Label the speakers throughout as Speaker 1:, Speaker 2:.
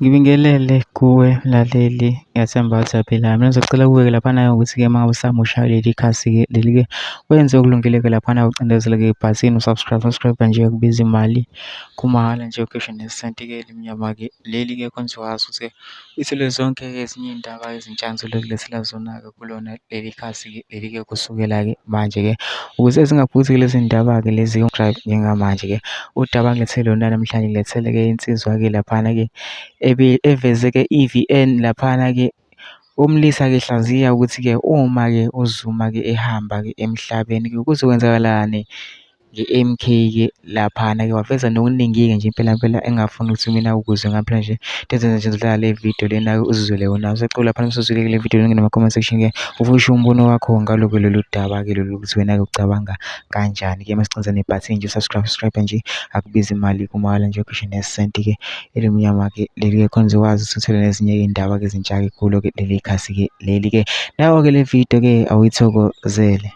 Speaker 1: Ngibingelele kuwe mlaleli, ngiyathemba ukuthi uyaphila. Mina ngizocela kuwe-ke laphana ukuthi-ke uma ngabe usamusha leli khasi-ke leli-ke wenze okulungile-ke laphana ucindezele-ke ibhathini usubscribe nje kubiza imali kumahhala nje ukhishwe nesenti-ke elimnyama-ke leli-ke kwenza wazi ukuthi ithole zonke ezinye iy'ndaba ezintshantshu lokulethela zona-ke kulona leli khasi-ke leli-ke kusukela-ke manje-ke ukuze zingaphuthi lezi ndaba-ke lezi njengamanje-ke udaba ngilethele lona namhlanje ngilethele-ke insizwa-ke laphana-ke eveze-ke i-VN laphana-ke umlisa-ke hlaziya ukuthi-ke uma-ke uZuma-ke ehamba-ke emhlabeni-ke kuzokwenzakalani nge-MK-ke laphana-ke waveza nokuningi-ke nje impela engafuni ukuthi mina ukuzwe ngempela nje into ezenza nje udlala le video lena uzizwele wona. Usecela lapha usuzwile le video ngene ma-comment section-ke ufushe umbono wakho ngaloko lolu daba-ke lolu ukuthi wena-ke ucabanga kanjani-ke masicinze nebhathini nje subscribe nje akubizi imali kumahhala nje ukhishwe nesenti-ke elimnyama-ke leli-ke khona wazi ukuthi uthole nezinye iy'ndaba-ke ezintsha-ke kulo-ke leli khasi-ke leli-ke nayo-ke le video-ke awuyithokozele.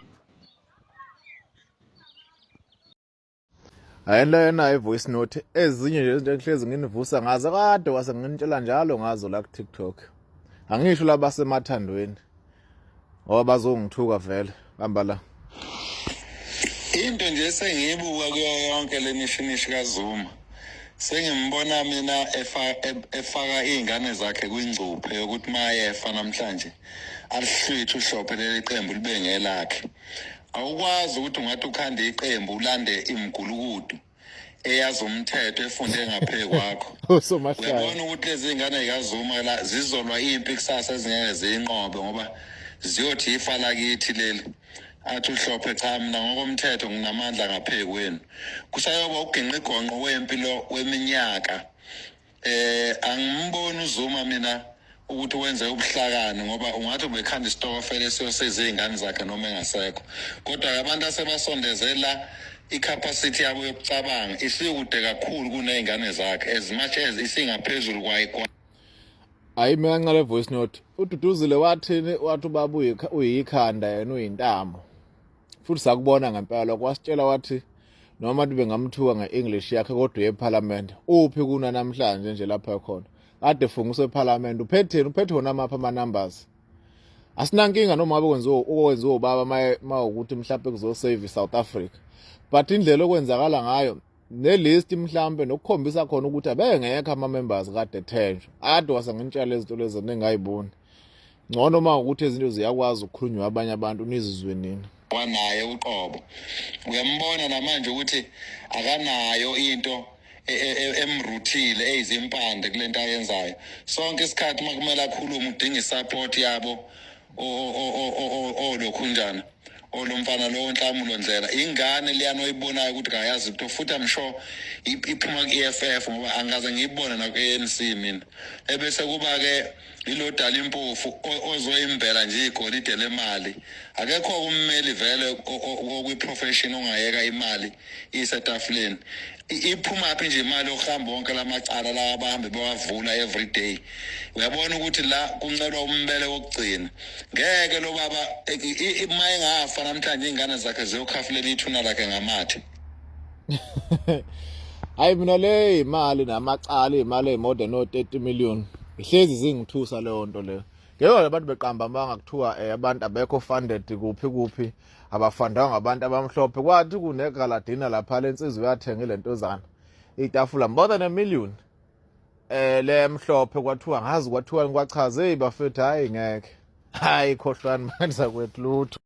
Speaker 2: Hayi lena i-voice note ezinye nje izinto engihlezi nginivusa ngazo kade wase nginitshela njalo ngazo la ku-TikTok. Angisho la basemathandweni ngoba bazongithuka vele hamba la.
Speaker 3: Into nje sengiyibuka kuyo yonke le mishinishi kaZuma. Sengimbona mina efaka iy'ngane zakhe kwingcuphe yokuthi mayefa namhlanje alihlwithe uhlophe leli qembu libe ngelakhe. Awukwazi ukuthi ungathi ukhanda iqembu ulande imgulukudu eyazi umthetho efunde ngaphe kwakho. Uyabona ukuthi lezi ingane zikaZuma la zizolwa impi kusasa ezingeke ziyinqobe ngoba ziyothi ifa lakithi leli. Athi uhlophe cha mina ngokomthetho nginamandla ngaphe kwenu. Kusayoba ugenqa igonqo wempilo weminyaka. Angimboni uZuma mina ukuthi wenze ubuhlakani ngoba ungathi ubekhanda isitokofela siyosiza izingane zakhe noma engasekho. Kodwa abantu asebasondezela i-capacity yabo yokucabanga isikude kakhulu kunezingane zakhe as much as isingaphezulu kwayikho.
Speaker 2: Hayi mina nqale voice note uDuduzile wathini wathi ubaba uyikhanda yena uyintamo. Futhi sakubona ngempela kwasitshela wathi noma bengamthuka ngeEnglish yakhe kodwa uyeParliament uphi kuna namhlanje nje lapha khona. Kade funga useParliament uphethe wona mapha ama numbers. Asinankinga noma ngabe okwenziwa ubaba mawukuthi mhlawumbe kuzosave South Africa. But indlela okwenzakala ngayo nelist mhlawumbe nokukhombisa khona ukuthi abengekho ama members kade thenjwa. Ade wasanginitshela izinto lezi nengayiboni. Ngcono mawukuthi izinto ziyakwazi ukukhulunywa abanye abantu nizizwe nini.
Speaker 3: Wanaye uqobo. Uyambona namanje ukuthi akanayo into emruthile eyizimpande kulento ayenzayo. Sonke isikhathi makumele akhulume udinga isupport yabo lokhunjana olomfana lo Nhlamulo Ndlela ingane liyano oyibonayo ukuthi kayazi ukuthi futhi amsho iphuma ku-EFF ngoba angaze ngiyibone na ku-ANC mina ebese kuba ke ilodala impofu ozoyimbela nje igolide lemali akekho kummeli vele okwi-profession ongayeka imali isetafuleni iphuma phi nje imali okuhamba wonke lamacala la abahambe bewavula every day. Uyabona ukuthi la kuncelwa umbele wokugcina ngeke lo baba ima engafa namhlanje ingane zakhe ziyokhafulela ithuna lakhe ngamathe.
Speaker 2: Hayi mina le imali namacala imali emore than 30 million ihlezi zingithusa leyo nto leyo. Ngeke abantu beqamba manga kuthiwa abantu abekho funded kuphi abafundanga abantu abamhlophe kwathi kunegaladina lapha lensizwe uyathenga lentozana itafula more than $1 million le mhlophe kwathiwa ngazi kwathiwa ngikwachaze bafethu hayi ngeke hayi khohlwana manje sakwethu lutho.